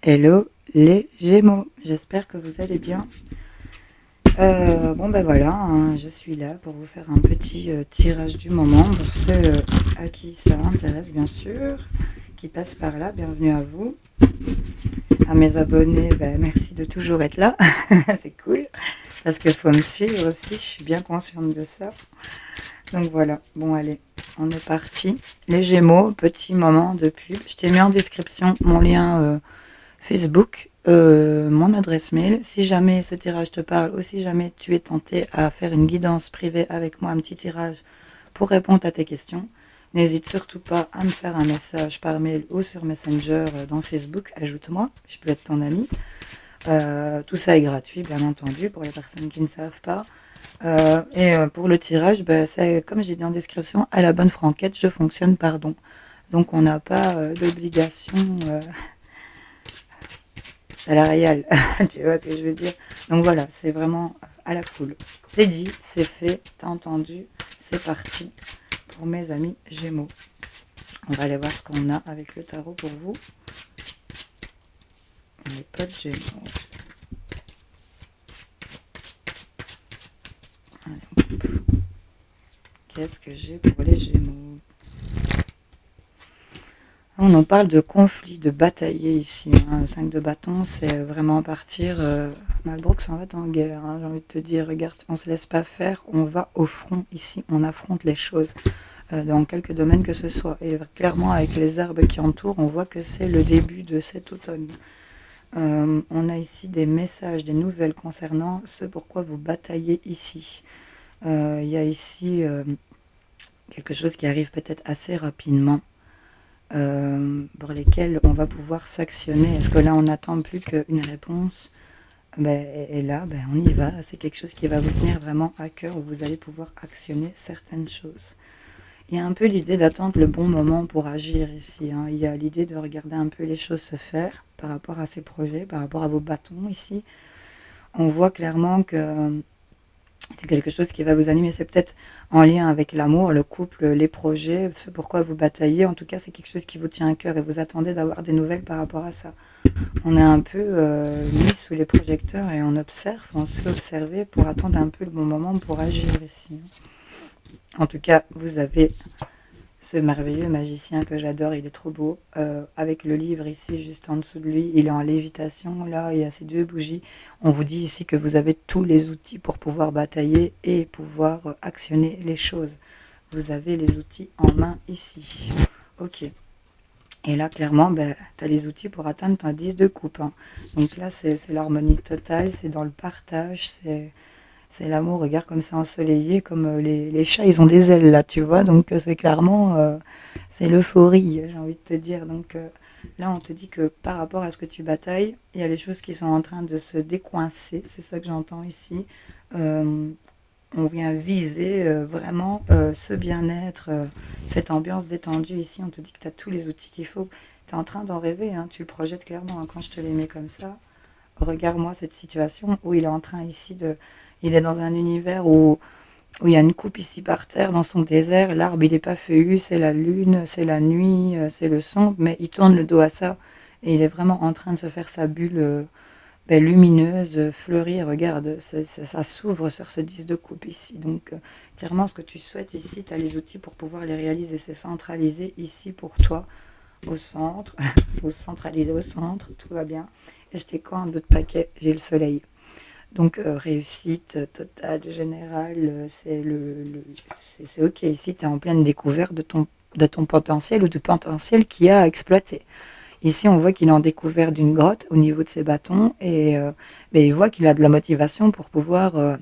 Hello les Gémeaux, j'espère que vous allez bien. Bon ben voilà, hein, je suis là pour vous faire un petit tirage du moment pour ceux à qui ça intéresse bien sûr, qui passent par là, bienvenue à vous. À mes abonnés, ben, merci de toujours être là, c'est cool, parce qu'il faut me suivre aussi, je suis bien consciente de ça. Donc voilà, bon allez, on est parti. Les Gémeaux, petit moment de pub, je t'ai mis en description mon lien Facebook, mon adresse mail. Si jamais ce tirage te parle ou si jamais tu es tenté à faire une guidance privée avec moi, un petit tirage pour répondre à tes questions, n'hésite surtout pas à me faire un message par mail ou sur Messenger dans Facebook. Ajoute-moi, je peux être ton ami. Tout ça est gratuit, bien entendu, pour les personnes qui ne savent pas. Pour le tirage, c'est comme j'ai dit en description, à la bonne franquette, je fonctionne par don. Donc on n'a pas d'obligation salariale, tu vois ce que je veux dire. Donc voilà, c'est vraiment à la cool. C'est dit, c'est fait, t'as entendu, c'est parti pour mes amis Gémeaux. On va aller voir ce qu'on a avec le tarot pour vous. Les potes Gémeaux. Qu'est-ce que j'ai pour les Gémeaux? On en parle de conflit, de batailler ici. Hein. 5 de bâton, c'est vraiment partir. Malbrook s'en va en guerre. Hein. J'ai envie de te dire, regarde, on se laisse pas faire, on va au front ici, on affronte les choses. Dans quelques domaines que ce soit. Et clairement, avec les arbres qui entourent, on voit que c'est le début de cet automne. On a ici des messages, des nouvelles concernant ce pourquoi vous bataillez ici. Il y a ici quelque chose qui arrive peut-être assez rapidement, pour lesquels on va pouvoir s'actionner. Est-ce que là, on n'attend plus qu'une réponse? Et là, on y va. C'est quelque chose qui va vous tenir vraiment à cœur, où vous allez pouvoir actionner certaines choses. Il y a un peu l'idée d'attendre le bon moment pour agir ici. Hein. Il y a l'idée de regarder un peu les choses se faire par rapport à ces projets, par rapport à vos bâtons ici. On voit clairement que c'est quelque chose qui va vous animer. C'est peut-être en lien avec l'amour, le couple, les projets, ce pourquoi vous bataillez. En tout cas, c'est quelque chose qui vous tient à cœur et vous attendez d'avoir des nouvelles par rapport à ça. On est un peu mis sous les projecteurs et on observe, on se fait observer pour attendre un peu le bon moment pour agir ici. En tout cas, vous avez ce merveilleux magicien que j'adore, il est trop beau, avec le livre ici juste en dessous de lui, il est en lévitation, là il y a ces 2 bougies. On vous dit ici que vous avez tous les outils pour pouvoir batailler et pouvoir actionner les choses. Vous avez les outils en main ici. Ok. Et là, clairement, tu as les outils pour atteindre ton 10 de coupe. Hein. Donc là, c'est l'harmonie totale, c'est dans le partage, c'est l'amour. Regarde comme c'est ensoleillé, comme les chats, ils ont des ailes là, tu vois. Donc c'est clairement, c'est l'euphorie, j'ai envie de te dire. Donc là, on te dit que par rapport à ce que tu batailles, il y a les choses qui sont en train de se décoincer. C'est ça que j'entends ici. On vient viser vraiment ce bien-être, cette ambiance détendue ici. On te dit que tu as tous les outils qu'il faut. Tu es en train d'en rêver, hein, tu le projettes clairement. Hein, quand je te les mets comme ça, regarde-moi cette situation où il est en train ici de... Il est dans un univers où il y a une coupe ici par terre, dans son désert. L'arbre, il n'est pas feuillu, c'est la lune, c'est la nuit, c'est le sombre. Mais il tourne le dos à ça. Et il est vraiment en train de se faire sa bulle lumineuse, fleurie. Regarde, ça s'ouvre sur ce 10 de coupe ici. Donc, clairement, ce que tu souhaites ici, tu as les outils pour pouvoir les réaliser. C'est centralisé ici pour toi, au centre. Faut centraliser au centre, tout va bien. Et je t'ai quoi un autre paquet? J'ai le soleil. Donc, réussite totale, générale, c'est ok. Ici, tu es en pleine découverte de ton potentiel ou du potentiel qu'il y a à exploiter. Ici, on voit qu'il est en découverte d'une grotte au niveau de ses bâtons et il voit qu'il a de la motivation pour pouvoir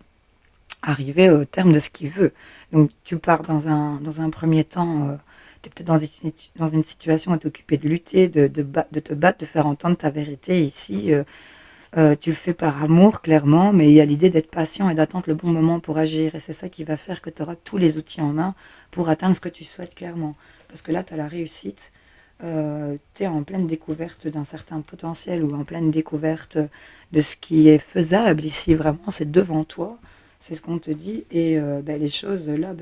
arriver au terme de ce qu'il veut. Donc, tu pars dans un premier temps, tu es peut-être dans une situation où tu es occupé de lutter, de te battre, de faire entendre ta vérité. Ici, tu le fais par amour, clairement, mais il y a l'idée d'être patient et d'attendre le bon moment pour agir. Et c'est ça qui va faire que tu auras tous les outils en main pour atteindre ce que tu souhaites, clairement. Parce que là, tu as la réussite. Tu es en pleine découverte d'un certain potentiel ou en pleine découverte de ce qui est faisable ici, vraiment, c'est devant toi, c'est ce qu'on te dit, et les choses là,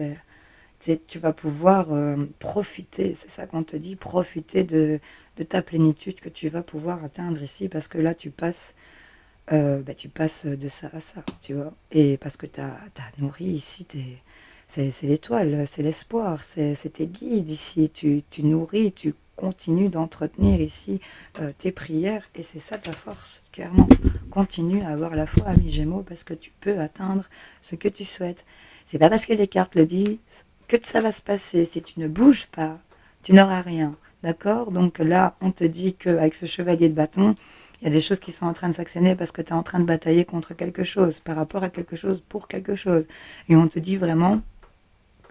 tu vas pouvoir profiter, c'est ça qu'on te dit, profiter de de ta plénitude que tu vas pouvoir atteindre ici, parce que là, tu passes de ça à ça, tu vois. Et parce que tu as nourri ici, c'est l'étoile, c'est l'espoir, c'est tes guides ici. Tu nourris, tu continues d'entretenir ici tes prières, et c'est ça ta force, clairement. Continue à avoir la foi, ami Gémeaux, parce que tu peux atteindre ce que tu souhaites. C'est pas parce que les cartes le disent que ça va se passer. Si tu ne bouges pas, tu n'auras rien. D'accord? Donc là, on te dit qu'avec ce chevalier de bâton, il y a des choses qui sont en train de s'actionner parce que tu es en train de batailler contre quelque chose, par rapport à quelque chose, pour quelque chose. Et on te dit vraiment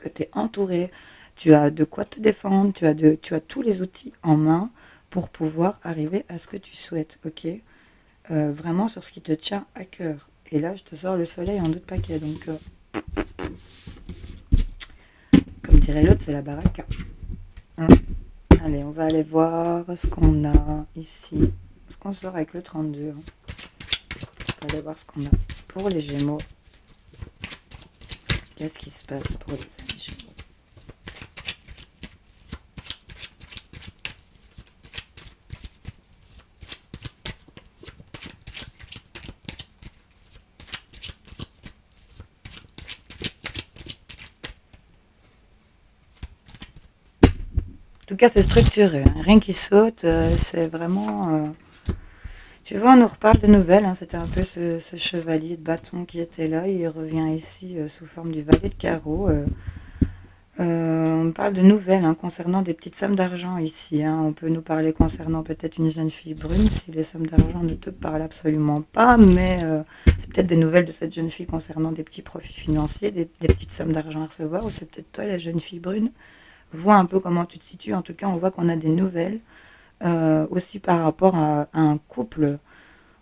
que tu es entouré, tu as de quoi te défendre, tu as tous les outils en main pour pouvoir arriver à ce que tu souhaites, ok? Vraiment sur ce qui te tient à cœur. Et là, je te sors le soleil en deux paquets, donc comme dirait l'autre, c'est la baraka. Hein? Allez, on va aller voir ce qu'on a ici. Ce qu'on sort avec le 32. Hein. On va aller voir ce qu'on a pour les Gémeaux. Qu'est-ce qui se passe pour les amis Gémeaux? En tout cas, c'est structuré. Hein. Rien qui saute, c'est vraiment... Tu vois, on nous reparle de nouvelles. Hein. C'était un peu ce chevalier de bâton qui était là. Il revient ici sous forme du valet de carreau. On parle de nouvelles hein, concernant des petites sommes d'argent ici. Hein. On peut nous parler concernant peut-être une jeune fille brune si les sommes d'argent ne te parlent absolument pas. Mais c'est peut-être des nouvelles de cette jeune fille concernant des petits profits financiers, des petites sommes d'argent à recevoir. Ou c'est peut-être toi, la jeune fille brune. Vois un peu comment tu te situes. En tout cas, on voit qu'on a des nouvelles. Aussi par rapport à un couple.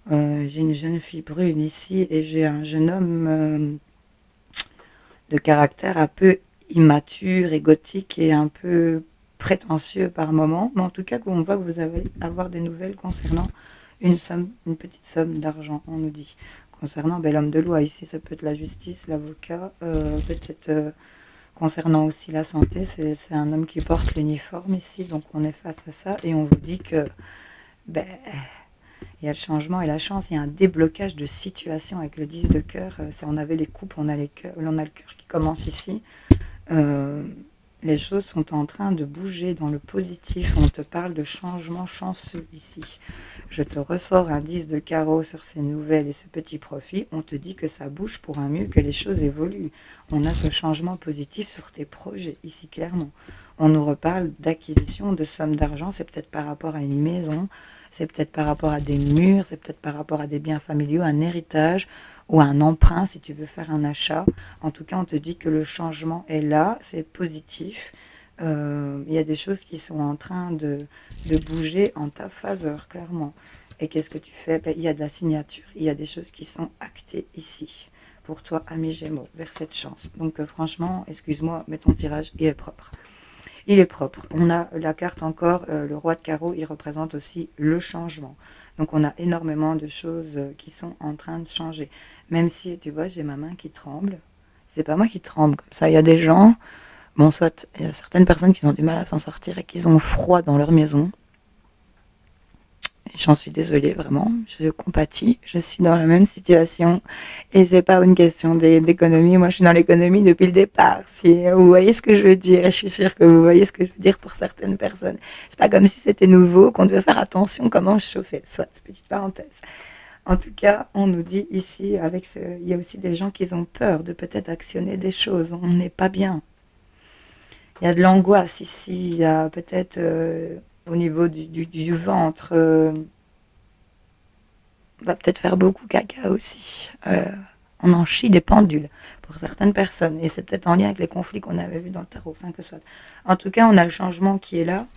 J'ai une jeune fille brune ici et j'ai un jeune homme de caractère un peu immature et gothique et un peu prétentieux par moment. Mais en tout cas, on voit que vous allez avoir des nouvelles concernant une petite somme d'argent, on nous dit. Concernant l'homme de loi, ici, ça peut être la justice, l'avocat, peut-être concernant aussi la santé. C'est un homme qui porte l'uniforme ici, donc on est face à ça et on vous dit que il y a le changement et la chance, il y a un déblocage de situation avec le 10 de cœur. On avait les coupes, on a le cœur qui commence ici. Les choses sont en train de bouger dans le positif. On te parle de changement chanceux ici. Je te ressors un 10 de carreau sur ces nouvelles et ce petit profit. On te dit que ça bouge pour un mieux, que les choses évoluent. On a ce changement positif sur tes projets ici, clairement. On nous reparle d'acquisition de sommes d'argent. C'est peut-être par rapport à une maison, c'est peut-être par rapport à des murs, c'est peut-être par rapport à des biens familiaux, un héritage ou un emprunt si tu veux faire un achat. En tout cas, on te dit que le changement est là, c'est positif. Il y a des choses qui sont en train de bouger en ta faveur, clairement. Et qu'est-ce que tu fais? Il y a de la signature, il y a des choses qui sont actées ici. Pour toi, ami Gémeaux, vers cette chance. Donc franchement, excuse-moi, mais ton tirage, il est propre. Il est propre. On a la carte encore, le roi de carreau, il représente aussi le changement. Donc on a énormément de choses qui sont en train de changer. Même si, tu vois, j'ai ma main qui tremble. C'est pas moi qui tremble comme ça. Il y a des gens, bon, soit il y a certaines personnes qui ont du mal à s'en sortir et qui ont froid dans leur maison. J'en suis désolée, vraiment. Je compatis. Je suis dans la même situation. Et c'est pas une question d'économie. Moi, je suis dans l'économie depuis le départ. Si vous voyez ce que je veux dire, et je suis sûre que vous voyez ce que je veux dire pour certaines personnes. C'est pas comme si c'était nouveau, qu'on devait faire attention comment je chauffais. Soit, petite parenthèse. En tout cas, on nous dit ici, il y a aussi des gens qui ont peur de peut-être actionner des choses. On n'est pas bien. Il y a de l'angoisse ici. Il y a peut-être au niveau du ventre. On va peut-être faire beaucoup caca aussi. On en chie des pendules pour certaines personnes. Et c'est peut-être en lien avec les conflits qu'on avait vus dans le tarot. Enfin, que soit. En tout cas, on a le changement qui est là.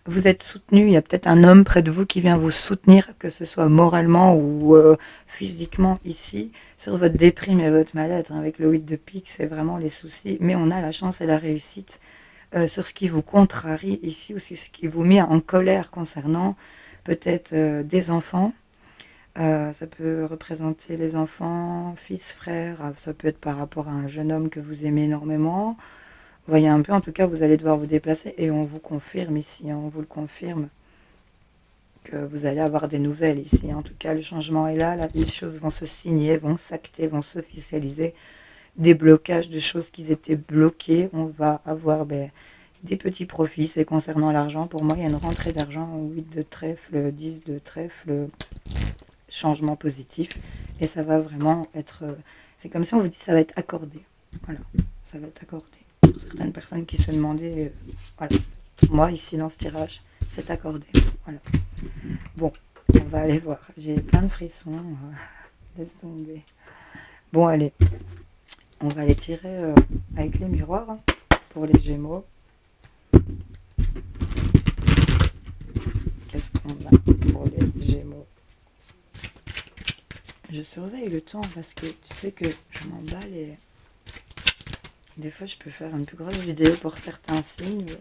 Vous êtes soutenu, il y a peut-être un homme près de vous qui vient vous soutenir, que ce soit moralement ou physiquement ici, sur votre déprime et votre mal-être. Avec le 8 de pique, c'est vraiment les soucis. Mais on a la chance et la réussite sur ce qui vous contrarie ici, ou sur ce qui vous met en colère concernant peut-être des enfants. Ça peut représenter les enfants, fils, frères, ça peut être par rapport à un jeune homme que vous aimez énormément. Vous voyez un peu, en tout cas, vous allez devoir vous déplacer et on vous confirme ici, hein, on vous le confirme. Donc vous allez avoir des nouvelles ici. En tout cas, le changement est là. Les choses vont se signer, vont s'acter, vont s'officialiser. Des blocages de choses qui étaient bloquées. On va avoir des petits profits. C'est concernant l'argent. Pour moi, il y a une rentrée d'argent. 8 de trèfle, 10 de trèfle. Changement positif. Et ça va vraiment être... c'est comme si on vous dit ça va être accordé. Voilà, ça va être accordé. Pour certaines personnes qui se demandaient... voilà. Pour moi, ici, dans ce tirage, c'est accordé. Voilà. Bon, on va aller voir. J'ai plein de frissons. Laisse tomber. Bon, allez. On va les tirer avec les miroirs hein, pour les Gémeaux. Qu'est-ce qu'on a pour les Gémeaux? Je surveille le temps parce que tu sais que je m'emballe et des fois je peux faire une plus grosse vidéo pour certains signes.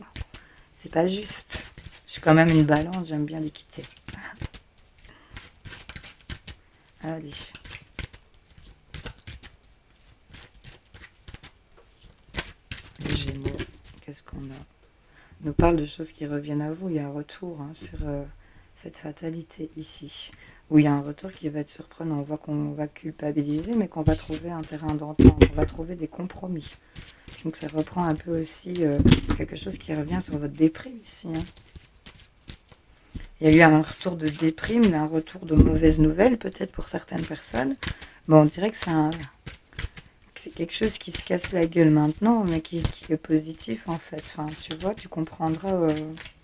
C'est pas juste. Je suis quand même une balance, j'aime bien l'équité. Allez. Les Gémeaux, qu'est-ce qu'on a? On nous parle de choses qui reviennent à vous. Il y a un retour hein, sur cette fatalité ici. Où il y a un retour qui va être surprenant. On voit qu'on va culpabiliser, mais qu'on va trouver un terrain d'entente. On va trouver des compromis. Donc ça reprend un peu aussi quelque chose qui revient sur votre déprime ici. Hein. Il y a eu un retour de déprime, un retour de mauvaises nouvelles peut-être pour certaines personnes. Bon, on dirait que c'est quelque chose qui se casse la gueule maintenant, mais qui est positif en fait. Enfin, tu vois, tu comprendras au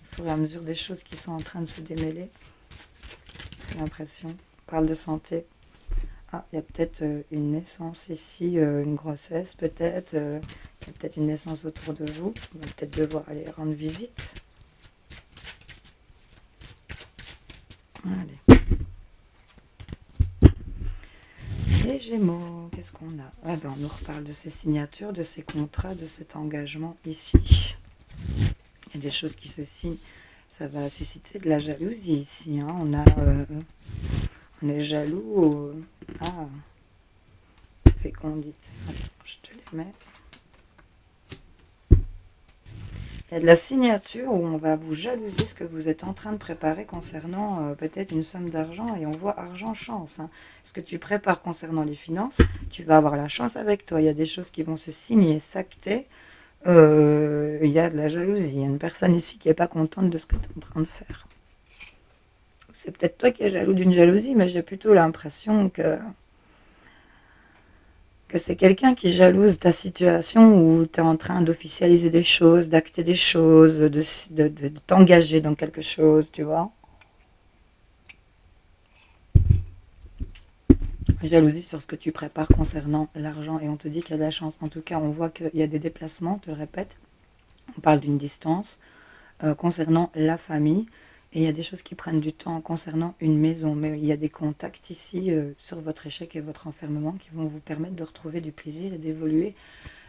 fur et à mesure des choses qui sont en train de se démêler. J'ai l'impression. On parle de santé. Ah, il y a peut-être une naissance ici, une grossesse peut-être. Il y a peut-être une naissance autour de vous. On va peut-être devoir aller rendre visite. Allez. Les Gémeaux, qu'est-ce qu'on a? Ah ben, on nous reparle de ces signatures, de ces contrats, de cet engagement ici. Il y a des choses qui se signent. Ça va susciter de la jalousie ici. Hein. On est jaloux. Ah, fécondité. Attends, je te les mets. Il y a de la signature où on va vous jalouser ce que vous êtes en train de préparer concernant peut-être une somme d'argent. Et on voit argent-chance. Hein. Ce que tu prépares concernant les finances, tu vas avoir la chance avec toi. Il y a des choses qui vont se signer, s'acter. Il y a de la jalousie. Il y a une personne ici qui n'est pas contente de ce que tu es en train de faire. C'est peut-être toi qui es jaloux d'une jalousie, mais j'ai plutôt l'impression que c'est quelqu'un qui jalouse ta situation où tu es en train d'officialiser des choses, d'acter des choses, de t'engager dans quelque chose, tu vois. Jalousie sur ce que tu prépares concernant l'argent et on te dit qu'il y a de la chance. En tout cas, on voit qu'il y a des déplacements, je te le répète. On parle d'une distance concernant la famille. Et il y a des choses qui prennent du temps concernant une maison. Mais il y a des contacts ici sur votre échec et votre enfermement qui vont vous permettre de retrouver du plaisir et d'évoluer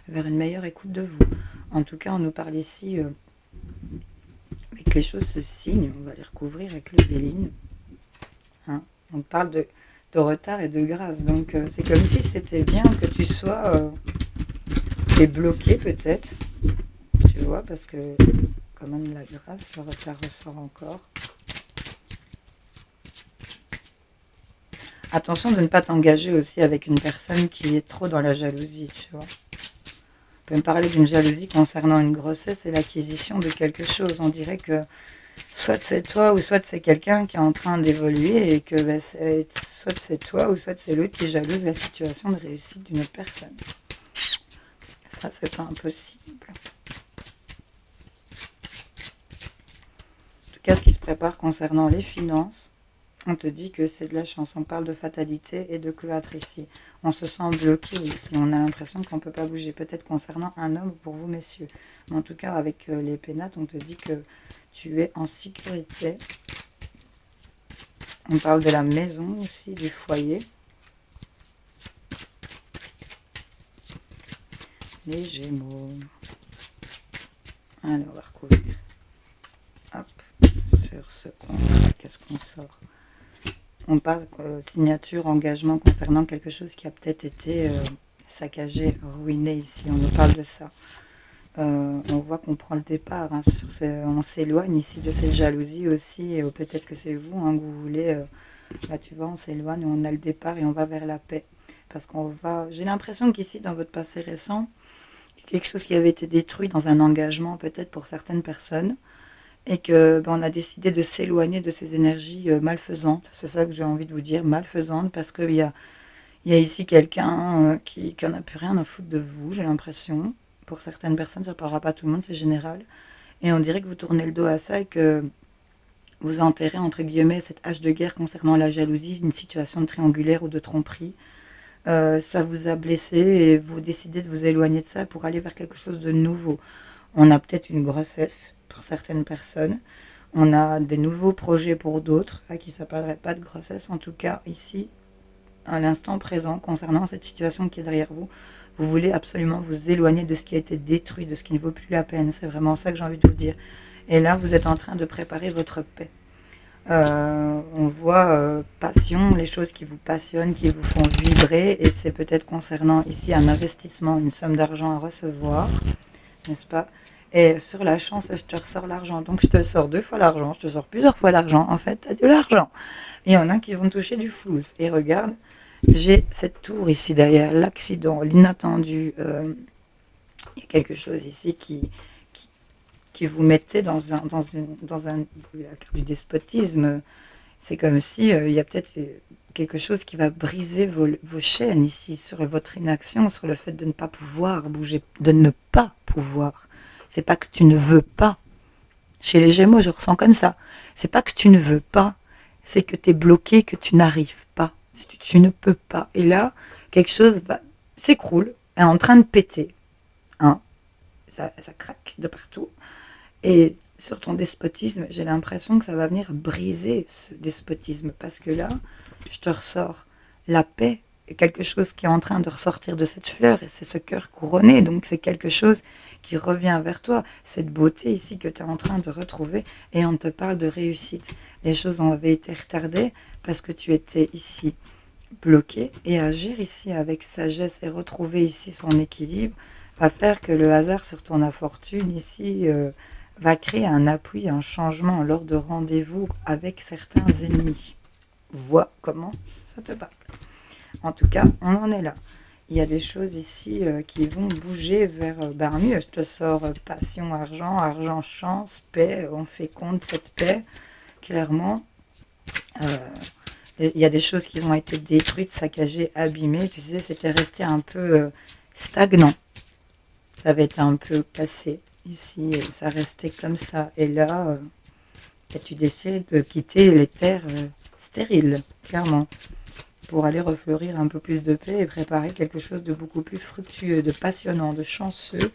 vers une meilleure écoute de vous. En tout cas, on nous parle ici que les choses se signent. On va les recouvrir avec le Béline. Hein, on parle de retard et de grâce. Donc c'est comme si c'était bien que tu sois bloqué peut-être. Tu vois, parce que quand même la grâce, le retard ressort encore. Attention de ne pas t'engager aussi avec une personne qui est trop dans la jalousie, tu vois. On peut me parler d'une jalousie concernant une grossesse et l'acquisition de quelque chose. On dirait que soit c'est toi ou soit c'est quelqu'un qui est en train d'évoluer et que soit c'est toi ou soit c'est l'autre qui jalouse la situation de réussite d'une autre personne. Ça, c'est pas impossible. En tout cas, ce qui se prépare concernant les finances, on te dit que c'est de la chance. On parle de fatalité et de cloître ici. On se sent bloqué ici. On a l'impression qu'on ne peut pas bouger. Peut-être concernant un homme pour vous, messieurs. Mais en tout cas, avec les pénates, on te dit que tu es en sécurité. On parle de la maison aussi, du foyer. Les Gémeaux. Alors, on va recouvrir. Hop, sur ce contrat, qu'est-ce qu'on sort? On parle signature, engagement concernant quelque chose qui a peut-être été saccagé, ruiné ici. On nous parle de ça. On voit qu'on prend le départ, hein, on s'éloigne ici de cette jalousie aussi, et peut-être que c'est vous, hein, que vous voulez, là tu vois, on s'éloigne, on a le départ et on va vers la paix. Parce qu'on va, j'ai l'impression qu'ici, dans votre passé récent, quelque chose qui avait été détruit dans un engagement peut-être pour certaines personnes, et que ben, on a décidé de s'éloigner de ces énergies malfaisantes. C'est ça que j'ai envie de vous dire, malfaisantes, parce qu'il y a ici quelqu'un qui en a plus rien à foutre de vous, j'ai l'impression. Pour certaines personnes, ça ne parlera pas à tout le monde, c'est général. Et on dirait que vous tournez le dos à ça et que vous enterrez, entre guillemets, cette hache de guerre concernant la jalousie, une situation de triangulaire ou de tromperie. Ça vous a blessé et vous décidez de vous éloigner de ça pour aller vers quelque chose de nouveau. On a peut-être une grossesse pour certaines personnes. On a des nouveaux projets pour d'autres, à qui ça ne parlerait pas de grossesse. En tout cas, ici, à l'instant présent, concernant cette situation qui est derrière vous, vous voulez absolument vous éloigner de ce qui a été détruit, de ce qui ne vaut plus la peine. C'est vraiment ça que j'ai envie de vous dire. Et là, vous êtes en train de préparer votre paix. On voit passion, les choses qui vous passionnent, qui vous font vibrer, et c'est peut-être concernant ici un investissement, une somme d'argent à recevoir, n'est-ce pas? Et sur la chance, je te ressors l'argent. Donc je te sors 2 fois l'argent, je te sors plusieurs fois l'argent. En fait, tu as de l'argent. Et il y en a qui vont toucher du flouze. Et regarde, j'ai cette tour ici derrière, l'accident, l'inattendu. Il y a quelque chose ici qui vous mettait dans la carte du despotisme. C'est comme si il y a peut-être quelque chose qui va briser vos chaînes ici, sur votre inaction, sur le fait de ne pas pouvoir bouger, de ne pas pouvoir. C'est pas que tu ne veux pas. Chez les Gémeaux, je ressens comme ça. C'est pas que tu ne veux pas, c'est que tu es bloqué, que tu n'arrives pas. Tu ne peux pas. Et là, quelque chose s'écroule, est en train de péter. Hein. Ça craque de partout. Et sur ton despotisme, j'ai l'impression que ça va venir briser ce despotisme. Parce que là, je te ressors la paix, quelque chose qui est en train de ressortir de cette fleur, et c'est ce cœur couronné. Donc c'est quelque chose qui revient vers toi, cette beauté ici que tu es en train de retrouver, et on te parle de réussite. Les choses avaient été retardées parce que tu étais ici bloqué, et agir ici avec sagesse et retrouver ici son équilibre va faire que le hasard sur ton infortune ici va créer un appui, un changement lors de rendez-vous avec certains ennemis. Vois comment ça te parle. En tout cas, on en est là. Il y a des choses ici qui vont bouger vers mieux. Je te sors passion, argent, argent, chance, paix. On féconde cette paix, clairement. Il y a des choses qui ont été détruites, saccagées, abîmées. Tu sais, c'était resté un peu stagnant. Ça avait été un peu cassé ici. Et ça restait comme ça. Et là, tu décides de quitter les terres stériles, clairement, pour aller refleurir un peu plus de paix et préparer quelque chose de beaucoup plus fructueux, de passionnant, de chanceux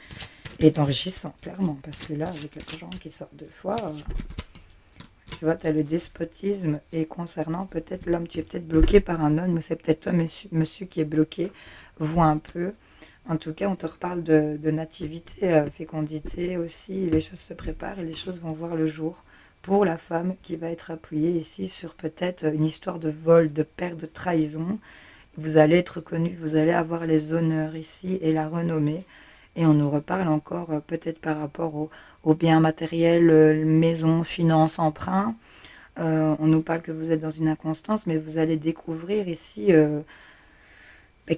et d'enrichissant, clairement. Parce que là, avec l'argent qui sort 2 fois, tu vois, tu as le despotisme. Et concernant peut-être l'homme, tu es peut-être bloqué par un homme, mais c'est peut-être toi, monsieur, qui est bloqué. Vois un peu. En tout cas, on te reparle de nativité, fécondité aussi. Les choses se préparent et les choses vont voir le jour. Pour la femme qui va être appuyée ici sur peut-être une histoire de vol, de perte, de trahison. Vous allez être connu, vous allez avoir les honneurs ici et la renommée. Et on nous reparle encore peut-être par rapport aux biens matériels, maison, finances, emprunts. On nous parle que vous êtes dans une inconstance, mais vous allez découvrir ici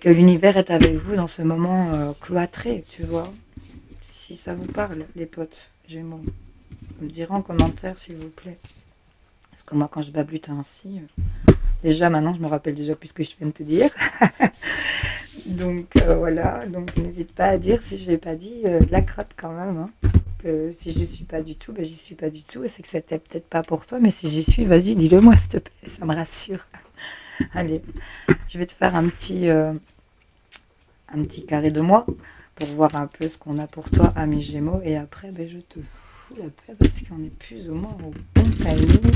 que l'univers est avec vous dans ce moment cloîtré, tu vois. Si ça vous parle, les potes Gémeaux. Vous me direz en commentaire, s'il vous plaît. Parce que moi, quand je bablute ainsi, déjà, maintenant, je me rappelle déjà plus ce que je viens de te dire. Donc, voilà. Donc, n'hésite pas à dire si je l'ai pas dit, la crotte quand même. Hein. Que si je n'y suis pas du tout, j'y suis pas du tout. Et c'est que c'était peut-être pas pour toi. Mais si j'y suis, vas-y, dis-le moi, s'il te plaît. Ça me rassure. Allez, je vais te faire un petit carré de moi pour voir un peu ce qu'on a pour toi, amis Gémeaux. Et après, je te fous la paix parce qu'on est plus ou moins au bon timing.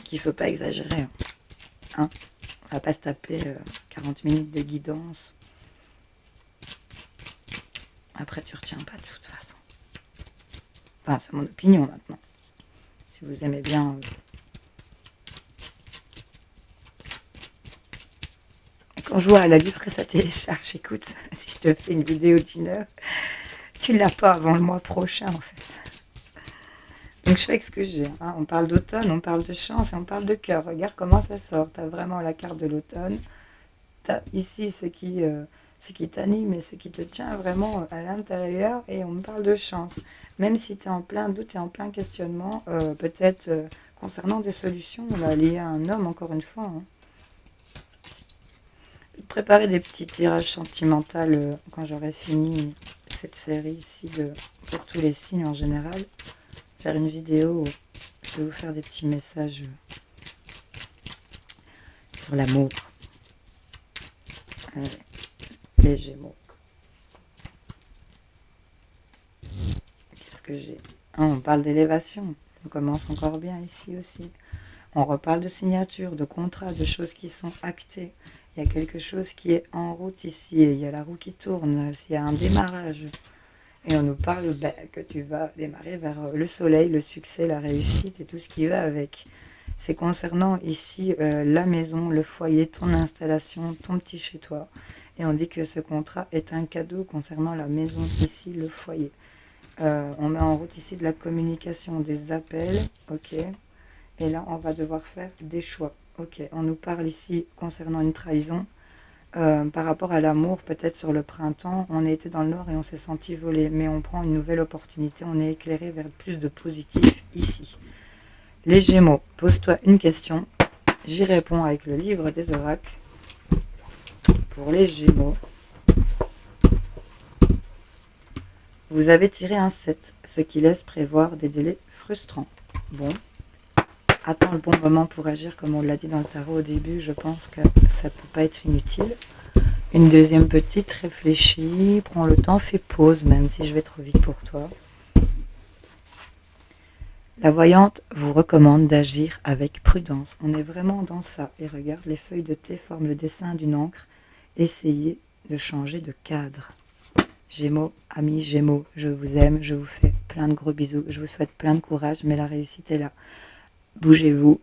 Qu'il ne faut pas exagérer. Hein. On va pas se taper 40 minutes de guidance. Après, tu retiens pas de toute façon. Enfin, c'est mon opinion maintenant. Si vous aimez bien... joie à la livre que ça télécharge. Écoute, si je te fais une vidéo d'1 heure, tu l'as pas avant le mois prochain en fait. Donc je fais avec ce que j'ai. Hein. On parle d'automne, on parle de chance et on parle de cœur. Regarde comment ça sort. Tu as vraiment la carte de l'automne. Tu as ici ce qui t'anime et ce qui te tient vraiment à l'intérieur. Et on me parle de chance. Même si tu es en plein doute et en plein questionnement, peut-être concernant des solutions là, liées à un homme, encore une fois. Hein. Préparer des petits tirages sentimentaux quand j'aurai fini cette série ici pour tous les signes en général. Faire une vidéo où je vais vous faire des petits messages sur l'amour. Les Gémeaux. Qu'est-ce que j'ai? On parle d'élévation. On commence encore bien ici aussi. On reparle de signature, de contrat, de choses qui sont actées. Il y a quelque chose qui est en route ici. Il y a la roue qui tourne. Il y a un démarrage. Et on nous parle que tu vas démarrer vers le soleil, le succès, la réussite et tout ce qui va avec. C'est concernant ici la maison, le foyer, ton installation, ton petit chez toi. Et on dit que ce contrat est un cadeau concernant la maison, ici, le foyer. On met en route ici de la communication, des appels, ok. Et là, on va devoir faire des choix, ok. On nous parle ici concernant une trahison. Par rapport à l'amour, peut-être sur le printemps, on était dans le nord et on s'est senti voler, mais on prend une nouvelle opportunité, on est éclairé vers plus de positif ici. Les Gémeaux, pose-toi une question, j'y réponds avec le livre des oracles. Pour les Gémeaux, vous avez tiré un 7, ce qui laisse prévoir des délais frustrants. Bon, attends le bon moment pour agir, comme on l'a dit dans le tarot au début, je pense que ça ne peut pas être inutile. Une deuxième petite, réfléchis, prends le temps, fais pause, même si je vais trop vite pour toi. La voyante vous recommande d'agir avec prudence. On est vraiment dans ça. Et regarde, les feuilles de thé forment le dessin d'une encre. Essayez de changer de cadre. Gémeaux, amis Gémeaux, je vous aime, je vous fais plein de gros bisous. Je vous souhaite plein de courage, mais la réussite est là. Bougez-vous,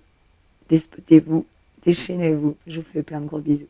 despotez-vous, déchaînez-vous. Je vous fais plein de gros bisous.